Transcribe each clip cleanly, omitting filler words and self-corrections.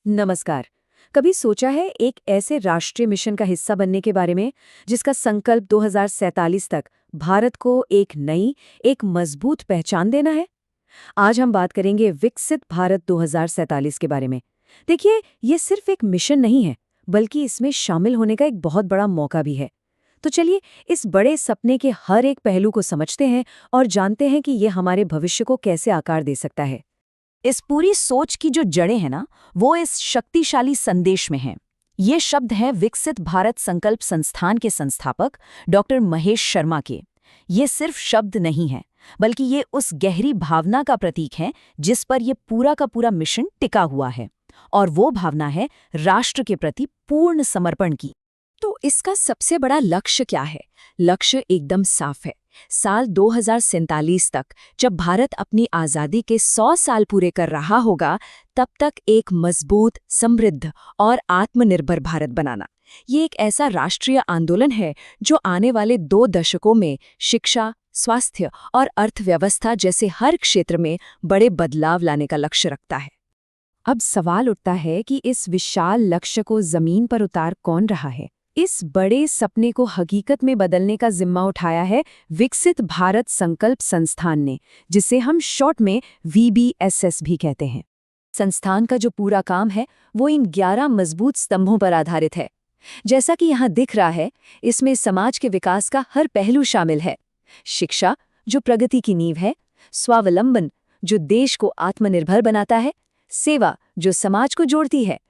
नमस्कार। कभी सोचा है एक ऐसे राष्ट्रीय मिशन का हिस्सा बनने के बारे में जिसका संकल्प 2047 तक भारत को एक नई, एक मजबूत पहचान देना है? आज हम बात करेंगे विकसित भारत 2047 के बारे में। देखिए, ये सिर्फ एक मिशन नहीं है, बल्कि इसमें शामिल होने का एक बहुत बड़ा मौका भी है। तो चलिए, इस बड़े सपने के हर एक पहलू को समझते हैं और जानते हैं कि ये हमारे भविष्य को कैसे आकार दे सकता है। इस पूरी सोच की जो जड़ें हैं ना, वो इस शक्तिशाली संदेश में हैं। ये शब्द हैं विकसित भारत संकल्प संस्थान के संस्थापक डॉक्टर महेश शर्मा के। ये सिर्फ शब्द नहीं है, बल्कि ये उस गहरी भावना का प्रतीक है जिस पर ये पूरा का पूरा मिशन टिका हुआ है। और वो भावना है राष्ट्र के प्रति पूर्ण समर्पण की। तो इसका सबसे बड़ा लक्ष्य क्या है? लक्ष्य एकदम साफ है। साल 2047 तक, जब भारत अपनी आज़ादी के 100 साल पूरे कर रहा होगा, तब तक एक मजबूत, समृद्ध और आत्मनिर्भर भारत बनाना। ये एक ऐसा राष्ट्रीय आंदोलन है जो आने वाले 2 दशकों में शिक्षा, स्वास्थ्य और अर्थव्यवस्था जैसे हर क्षेत्र में बड़े बदलाव लाने का लक्ष्य रखता है। अब सवाल उठता है कि इस विशाल लक्ष्य को जमीन पर उतार कौन रहा है? इस बड़े सपने को हकीकत में बदलने का जिम्मा उठाया है विकसित भारत संकल्प संस्थान ने, जिसे हम शॉर्ट में VBSS भी कहते हैं। संस्थान का जो पूरा काम है वो इन 11 मजबूत स्तंभों पर आधारित है। जैसा कि यहाँ दिख रहा है, इसमें समाज के विकास का हर पहलू शामिल है। शिक्षा, जो प्रगति की नींव है। स्वावलंबन, जो देश को आत्मनिर्भर बनाता है। सेवा, जो समाज को जोड़ती है।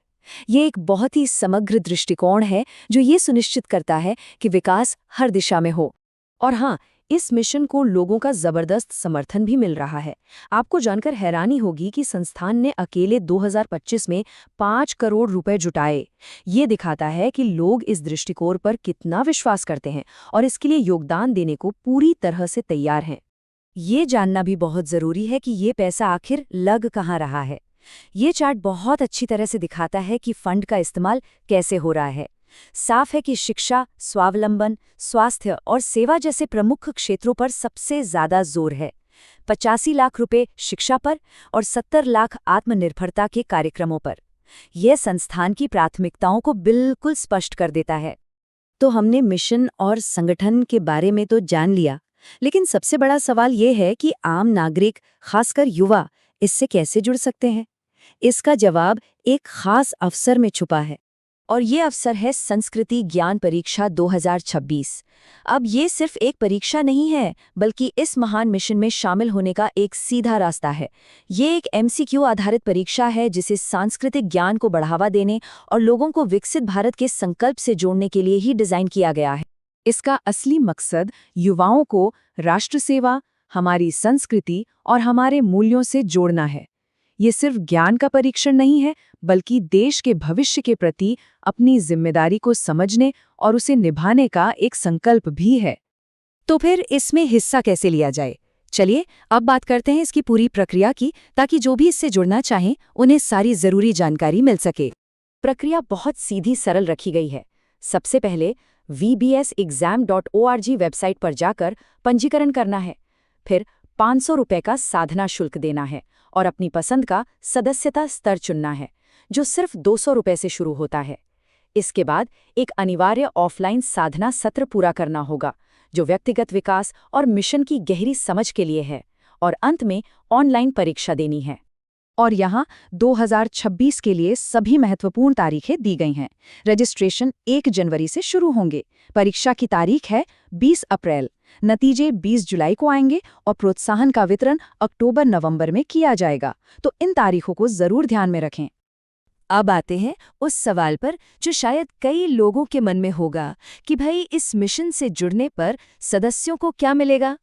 ये एक बहुत ही समग्र दृष्टिकोण है जो ये सुनिश्चित करता है कि विकास हर दिशा में हो। और हाँ, इस मिशन को लोगों का जबरदस्त समर्थन भी मिल रहा है। आपको जानकर हैरानी होगी कि संस्थान ने अकेले 2025 में 5 करोड़ रुपए जुटाए। ये दिखाता है कि लोग इस दृष्टिकोण पर कितना विश्वास करते हैं और इसके लिए योगदान देने को पूरी तरह से तैयार हैं। ये जानना भी बहुत जरूरी है कि ये पैसा आखिर लग कहाँ रहा है। ये चार्ट बहुत अच्छी तरह से दिखाता है कि फंड का इस्तेमाल कैसे हो रहा है। साफ है कि शिक्षा, स्वावलंबन, स्वास्थ्य और सेवा जैसे प्रमुख क्षेत्रों पर सबसे ज्यादा जोर है। 85 लाख रुपए शिक्षा पर और 70 लाख आत्मनिर्भरता के कार्यक्रमों पर। यह संस्थान की प्राथमिकताओं को बिल्कुल स्पष्ट कर देता है। तो हमने मिशन और संगठन के बारे में तो जान लिया, लेकिन सबसे बड़ा सवाल ये है कि आम नागरिक, खासकर युवा, इससे कैसे जुड़ सकते हैं? इसका जवाब एक खास अवसर में छुपा है। और ये अवसर है संस्कृति ज्ञान परीक्षा 2026। अब ये सिर्फ एक परीक्षा नहीं है, बल्कि इस महान मिशन में शामिल होने का एक सीधा रास्ता है। ये एक MCQ आधारित परीक्षा है जिसे सांस्कृतिक ज्ञान को बढ़ावा देने और लोगों को विकसित भारत के संकल्प से जोड़ने के लिए ही डिजाइन किया गया है। इसका असली मकसद युवाओं को राष्ट्र सेवा, हमारी संस्कृति और हमारे मूल्यों से जोड़ना है। ये सिर्फ ज्ञान का परीक्षण नहीं है, बल्कि देश के भविष्य के प्रति अपनी जिम्मेदारी को समझने और उसे निभाने का एक संकल्प भी है। तो फिर इसमें हिस्सा कैसे लिया जाए? चलिए अब बात करते हैं इसकी पूरी प्रक्रिया की, ताकि जो भी इससे जुड़ना चाहें उन्हें सारी जरूरी जानकारी मिल सके। प्रक्रिया बहुत सीधी सरल रखी गई है। सबसे पहले vbsexam.org वेबसाइट पर जाकर पंजीकरण करना है। फिर 500 रुपए का साधना शुल्क देना है और अपनी पसंद का सदस्यता स्तर चुनना है, जो सिर्फ 200 रुपए से शुरू होता है। इसके बाद एक अनिवार्य ऑफलाइन साधना सत्र पूरा करना होगा, जो व्यक्तिगत विकास और मिशन की गहरी समझ के लिए है। और अंत में ऑनलाइन परीक्षा देनी है। और यहाँ 2026 के लिए सभी महत्वपूर्ण तारीखें दी गई हैं। रजिस्ट्रेशन 1 जनवरी से शुरू होंगे। परीक्षा की तारीख है 20 अप्रैल। नतीजे 20 जुलाई को आएंगे और प्रोत्साहन का वितरण अक्टूबर-नवंबर में किया जाएगा। तो इन तारीखों को जरूर ध्यान में रखें। अब आते हैं उस सवाल पर जो शायद कई लोगों के मन में होगा कि भाई, इस मिशन से जुड़ने पर सदस्यों को क्या मिलेगा?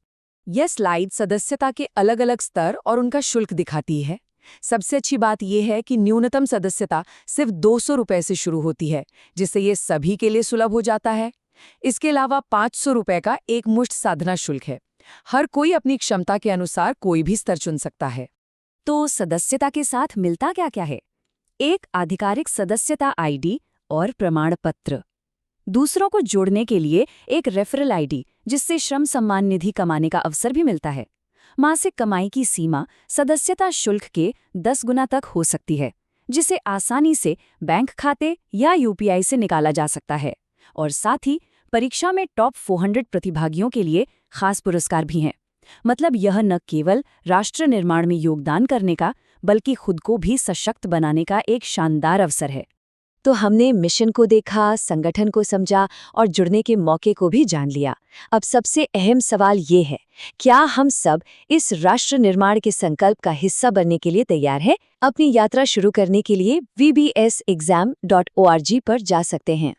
यह स्लाइड सदस्यता के अलग-अलग स्तर और उनका शुल्क दिखाती है। सबसे अच्छी बात यह है कि न्यूनतम सदस्यता सिर्फ 200 रुपए से शुरू होती है, जिससे ये सभी के लिए सुलभ हो जाता है। इसके अलावा 500 रुपए का एक मुश्त साधना शुल्क है। हर कोई अपनी क्षमता के अनुसार कोई भी स्तर चुन सकता है। तो सदस्यता के साथ मिलता क्या क्या है? एक आधिकारिक सदस्यता ID और प्रमाण पत्र। दूसरों को जोड़ने के लिए एक रेफरल ID, जिससे श्रम सम्मान निधि कमाने का अवसर भी मिलता है। मासिक कमाई की सीमा सदस्यता शुल्क के 10 गुना तक हो सकती है। जिसे आसानी से बैंक खाते या यूपीआई से निकाला जा सकता है। और साथ ही परीक्षा में टॉप 400 प्रतिभागियों के लिए खास पुरस्कार भी हैं। मतलब यह न केवल राष्ट्र निर्माण में योगदान करने का, बल्कि खुद को भी सशक्त बनाने का एक शानदार अवसर है। तो हमने मिशन को देखा, संगठन को समझा और जुड़ने के मौके को भी जान लिया। अब सबसे अहम सवाल ये है, क्या हम सब इस राष्ट्र निर्माण के संकल्प का हिस्सा बनने के लिए तैयार हैं? अपनी यात्रा शुरू करने के लिए vbsexam.org पर जा सकते हैं।